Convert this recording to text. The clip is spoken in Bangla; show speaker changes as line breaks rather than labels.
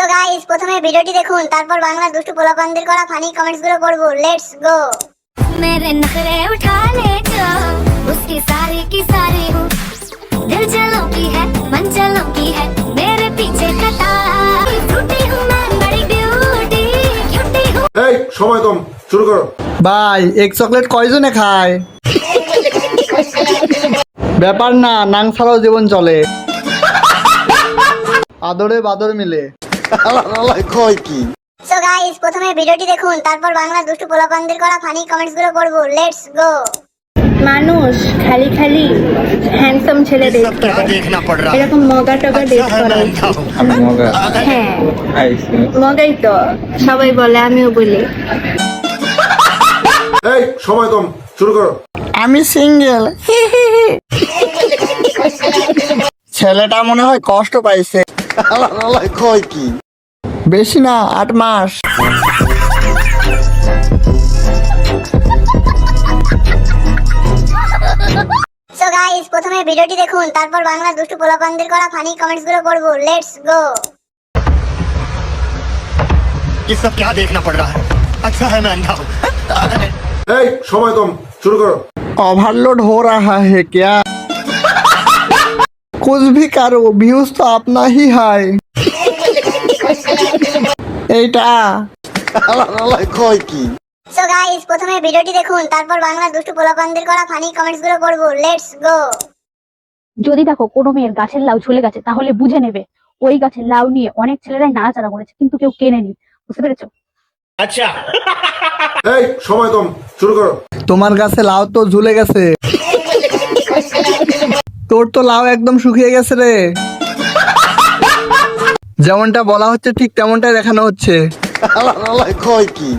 সো গাইস, প্রথমে ভিডিওটি দেখুন, তারপর বাংলা দুষ্টু পোলাপানদের করা ফানি কমেন্টস গুলো পড়বো। Let's go.
मेरे नखरे उठा ले जो उसकी सारी की सारी हूँ दिल जलों की है मन जलों की है मेरे पीछे कटा झूठी हूँ मैं बड़ी ब्यूटी क्यूटी हूँ।
এই সময় কম, শুরু করো।
ভাই এক চকলেট কয়জনে খায়? ব্যাপার না, নাং ছাড়াও জীবন চলে। আদরে বাদর মিলে।
কয় কি?
সো গাইস, প্রথমে ভিডিওটি দেখুন, তারপর বাংলা দুষ্টু পোলাপানদের করা ফানি কমেন্টস গুলো পড়বো। Let's go.
মানুষ খালি খালি হ্যান্ডসাম ছেলে দেখতে এরকম মগা টগা ডেট করা উচিত। হ্যাঁ মগাই তো সবাই বলে, আমিও বলি।
এই সময় কম, শুরু করো।
আমি সিঙ্গেল। ছেলেটা মনে হয় কষ্ট পাইছে।
কয় কি?
বেশি না, 8 মাস।
সো গাইস, প্রথমে ভিডিওটি দেখুন, তারপর বাংলা দুষ্টু পোলাপানদের করা ফানি কমেন্টস গুলো পড়বো। Let's go.
ये सब क्या देखना पड़ रहा है? अच्छा है मैं अंधा हूँ।
এই সময় কম, শুরু করো।
ओवरलोड हो रहा है क्या? कुछ भी करो, व्यूज तो अपना ही है। এইটা
কয় কি?
সো গাইস, প্রথমে ভিডিওটি দেখুন, তারপর বাংলা দুষ্টু পোলাপানদের করা ফানি কমেন্টস গুলো পড়বো। Let's go.
যদি দেখো কোনো মেয়ের গাছের লাউ ঝুলে গেছে তাহলে বুঝে নেবে ওই গাছের লাউ নিয়ে অনেক ছেলেরাই নাড়াচাড়া করেছে কিন্তু কেউ কেনেনি। বুঝতে পেরেছো?
এই সময় কম, শুরু করো।
তোমার কাছে লাউ তো ঝুলে গেছে। তোর তো লাউ একদম শুকিয়ে গেছে রে। যেমনটা বলা হচ্ছে ঠিক তেমনটাই দেখানো হচ্ছে।
কয় কি?